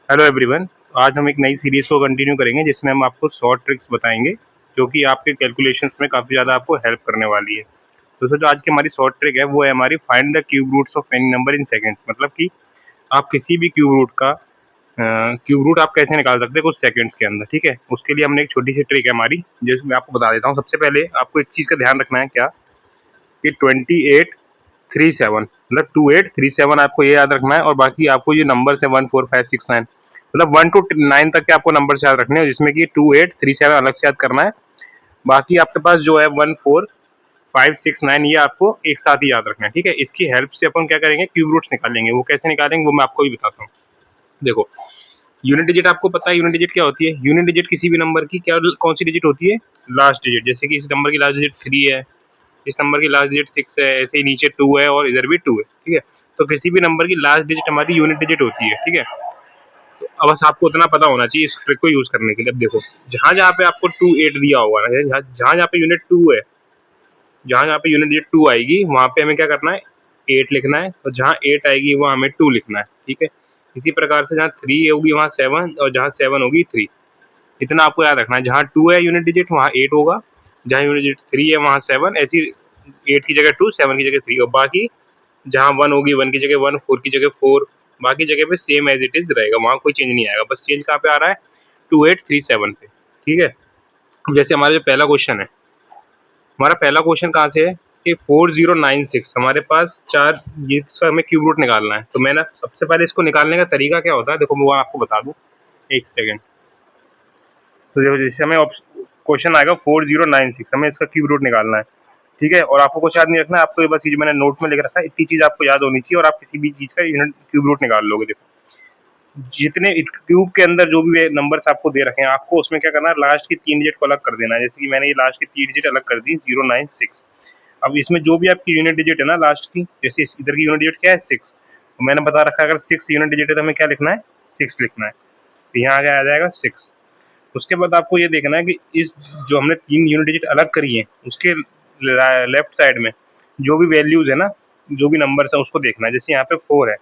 Hello everyone. आज हम एक नई सीरीज़ को कंटिन्यू करेंगे जिसमें हम आपको शॉर्ट ट्रिक्स बताएंगे जो कि आपके कैलकुलेशंस में काफ़ी ज़्यादा आपको हेल्प करने वाली है। दोस्तों, जो आज की हमारी शॉर्ट ट्रिक है वो है हमारी find the cube roots of any number in seconds. मतलब कि आप किसी भी क्यूब रूट का क्यूब रूट आप कैसे निकाल सकते हैं कुछ सेकंड्स के अंदर। ठीक है, उसके लिए हमने एक छोटी सी ट्रिक है हमारी जो मैं आपको बता देता हूँ। सबसे पहले आपको एक चीज़ का ध्यान रखना है क्या कि 2837 मतलब 2837 आपको ये याद रखना है। और बाकी आपको ये नंबर है 14569 मतलब 1 to 9 तक के आपको नंबर याद रखने हैं, जिसमें कि 2837 अलग से याद करना है। बाकी आपके पास जो है 14569 ये आपको एक साथ ही याद रखना है। ठीक है, इसकी हेल्प से अपन क्या करेंगे, क्यूब रूट्स निकालेंगे। वो कैसे निकालेंगे वो मैं आपको भी बताता हूँ। देखो, यूनिट डिजिट आपको पता है यूनिट डिजिट क्या होती है। यूनिट डिजिट किसी भी नंबर की क्या कौन सी डिजिट होती है, लास्ट डिजिट। जैसे कि इस नंबर की लास्ट डिजिट 3 है, इस नंबर की लास्ट डिजिट 6 है, ऐसे ही नीचे 2 है और इधर भी 2 है। ठीक है, तो किसी भी नंबर की लास्ट डिजिट हमारी यूनिट डिजिट होती है। ठीक है, तो अब बस आपको उतना पता होना चाहिए इस ट्रिक को यूज करने के लिए। अब देखो, जहां जहां पे आपको 28 दिया होगा ना, जहां जहां पे यूनिट 2 है, जहां जहां पे यूनिट डिजिट 2 आएगी वहां पे हमें क्या करना है, 8 लिखना है। और जहां 8 आएगी वहां हमें 2 लिखना है। ठीक है, इसी प्रकार से जहां 3 होगी वहां 7 और जहां 7 होगी 3। इतना आपको याद रखना है। जहां 2 है यूनिट डिजिट वहां 8 होगा, जहां यूनिट डिजिट 3 है वहां 7। ऐसी 8 की जगह 2, 7 की जगह 3। और बाकी जहाँ 1 होगी 1 की जगह 1, 4 की जगह 4। बाकी जगह पे सेम एज इट इज रहेगा, वहाँ कोई चेंज नहीं आएगा। बस चेंज कहाँ पे आ रहा है, 2837 पे। ठीक है, अब जैसे हमारा जो पहला क्वेश्चन है, हमारा पहला क्वेश्चन कहाँ से है कि 4096 हमारे पास चार, ये इसका हमें क्यूब रूट निकालना है। तो मैं ना सबसे पहले इसको निकालने का तरीका क्या होता है, देखो मैं आपको बता दूँ, एक सेकेंड। तो देखो, जैसे हमें क्वेश्चन आएगा 4096, हमें इसका क्यूब रूट निकालना है। ठीक है, और आपको कुछ याद नहीं रखना है, आपको ये बस ये जो मैंने नोट में लिख रखा है इतनी चीज आपको याद होनी चाहिए और आप किसी भी चीज का यूनिट क्यूब रूट निकाल लोगे। देखो, जितने क्यूब के अंदर जो भी नंबर्स आपको दे रखे हैं, आपको उसमें क्या करना है, लास्ट की 3 डिजिट को अलग कर देना है। जैसे कि मैंने ये लास्ट की 3 डिजिट अलग कर दी, 096। अब इसमें जो भी आपकी यूनिट डिजिट है ना लास्ट की, जैसे इधर की यूनिट डिजिट क्या है 6, तो मैंने बता रखा है अगर 6 यूनिट डिजिट है तो हमें क्या लिखना है, 6 लिखना है। तो यहाँ आगे आ जाएगा 6। उसके बाद आपको ये देखना है कि इस जो हमने 3 यूनिट डिजिट अलग करी है उसके लेफ्ट साइड में जो भी वैल्यूज है ना, जो भी नंबर्स है उसको देखना है। जैसे यहाँ पे 4 है,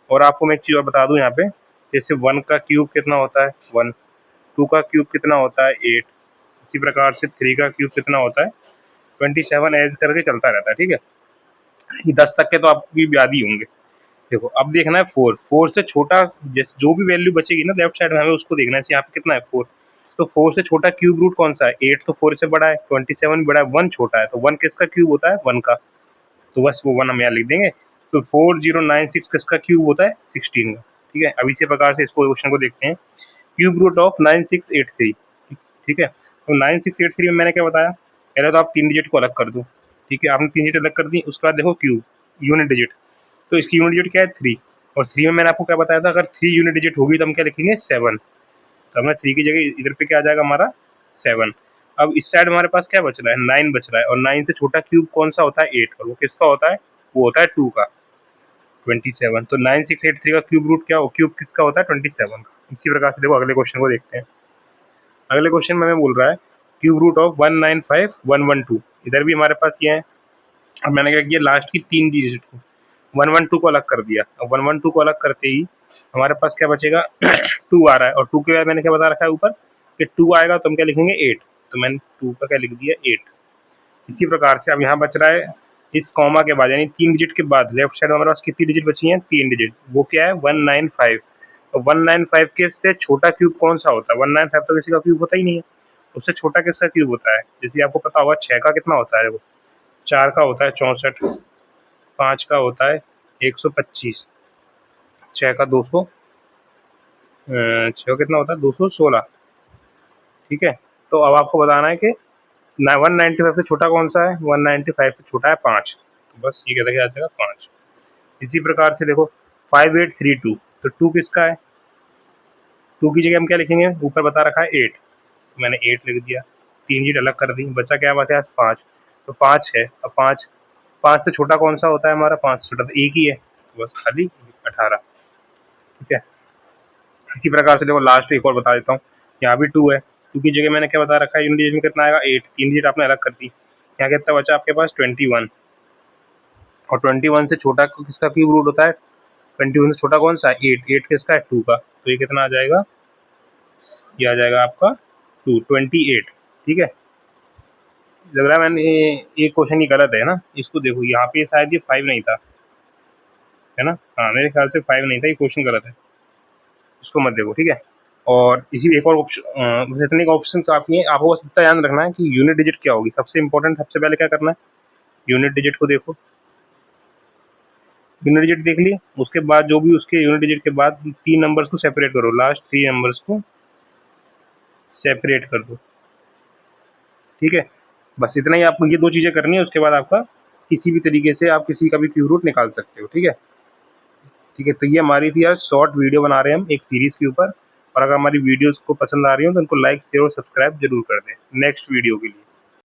और आपको मैं एक चीज़ और बता दूं यहाँ पे, जैसे 1 का क्यूब कितना होता है 1, 2 का क्यूब कितना होता है 8, इसी प्रकार से 3 का क्यूब कितना होता है 27, एज करके चलता रहता है। ठीक है, ये 10 तक के तो आपको भी याद ही होंगे। देखो, अब देखना है 4, 4 से छोटा जैसे जो भी वैल्यू बचेगी ना लेफ्ट साइड में, हमें उसको देखना है। यहाँ पे कितना है 4, तो 4 से छोटा क्यूब रूट कौन सा है, 8 तो 4 से बड़ा है, 27 भी बड़ा है, 1 छोटा है। तो 1 किसका क्यूब होता है, 1 का। तो बस वो 1 हम यहाँ लिख देंगे। तो 4096 किसका क्यूब होता है, 16 का। ठीक है, अब इसी प्रकार से इसको क्वेश्चन को देखते हैं, क्यूब रूट ऑफ 9683। ठीक है, तो 9683 में मैंने क्या बताया, पहले तो आप 3 डिजिट को अलग कर दो। ठीक है, आपने 3 डिजिट अलग कर दी, उसके बाद देखो क्यूब यूनिट डिजिट, तो इसकी यूनिट डिजिट क्या है 3। और 3 में मैंने आपको क्या बताया था, अगर 3 यूनिट डिजिट होगी तो हम क्या लिखेंगे 7। तो हमें 3 की जगह इधर पे क्या आ जाएगा हमारा 7। अब इस साइड हमारे पास क्या बच रहा है, 9 बच रहा है। और 9 से छोटा क्यूब कौन सा होता है 8, और वो किसका होता है, वो होता है 2 का, 27। तो 9683 का क्यूब रूट क्या, क्यूब किसका होता है 27 का। इसी प्रकार से देखो अगले क्वेश्चन को देखते हैं। अगले क्वेश्चन में हमें बोल रहा है क्यूब रूट ऑफ 195112। इधर भी हमारे पास ये है। अब मैंने क्या किया, लास्ट की 3 डिजिट को 112 को अलग कर दिया। अब 112 को अलग करते ही हमारे पास क्या बचेगा 2 आ रहा है। और 2 के बाद मैंने क्या बता रखा है ऊपर कि 2 आएगा तो हम क्या लिखेंगे 8। तो मैंने 2 का क्या लिख दिया 8। इसी प्रकार से अब यहाँ बच रहा है इस कॉमा के बाद, यानी 3 डिजिट के बाद लेफ्ट साइड में हमारे पास कितनी डिजिट बची है, 3 डिजिट। वो क्या है 195। तो 195 के से छोटा क्यूब कौन सा होता है, 195 तो किसी का क्यूब होता ही नहीं है। उससे छोटा किसका क्यूब होता है, जैसे आपको पता होगा 6 का कितना होता है, वो 4 का होता है 64, 5 का होता है 125, 6 का 200, 6 कितना होता है 216। ठीक है, तो अब आपको बताना है कि 195 से छोटा कौन सा है, 195 से छोटा है 5। तो बस ये कहता है आ जाएगा 5। इसी प्रकार से देखो 5832, तो 2 किसका है, 2 की जगह हम क्या लिखेंगे, ऊपर बता रखा है 8, तो मैंने 8 लिख दिया। 3 डिजिट अलग कर दी, बचा क्या बात है 5। तो 5 है। अब 5, 5 से छोटा कौन सा होता है हमारा, 5 से छोटा तो एक ही है, तो बस खाली 18। ठीक है, इसी प्रकार से देखो लास्ट एक और बता देता हूँ, यहाँ भी 2 है। 2 की जगह मैंने क्या बता रखा है, यूनिट डिजिट में कितना आएगा 8, 3 डिजिट आपने अलग कर दी। यहाँ कितना बचा आपके पास 21। और 21 से छोटा किसका क्यूब रूट होता है 21 से छोटा कौन सा है? 8। 8 किसका है? 2 का। तो ये कितना आ जाएगा? ये आ जाएगा आपका 28। ठीक है, लग रहा है मैंने एक क्वेश्चन ही गलत है ना, इसको देखो यहाँ पे शायद ये 5 नहीं था, है ना? हाँ मेरे ख्याल से 5 नहीं था, ये क्वेश्चन गलत है, इसको मत देखो। ठीक है, और इसी एक और ऑप्शन, इतने ऑप्शन काफ़ी हैं, आपको बस इतना ध्यान रखना है कि यूनिट डिजिट क्या होगी। सबसे इंपॉर्टेंट, सबसे पहले क्या करना है, यूनिट डिजिट को देखो। यूनिट डिजिट देख लिए, उसके बाद जो भी उसके यूनिट डिजिट के बाद 3 नंबर्स को सेपरेट करो, लास्ट 3 नंबर्स को सेपरेट कर दो। ठीक है, बस इतना ही आपको ये 2 चीज़ें करनी है, उसके बाद आपका किसी भी तरीके से आप किसी का भी क्यूब रूट निकाल सकते हो। ठीक है, ठीक है, तो ये हमारी थी आज शॉर्ट वीडियो बना रहे हैं हम एक सीरीज़ के ऊपर, और अगर हमारी वीडियोज़ को पसंद आ रही हो तो उनको लाइक, शेयर और सब्सक्राइब जरूर कर दें नेक्स्ट वीडियो के लिए।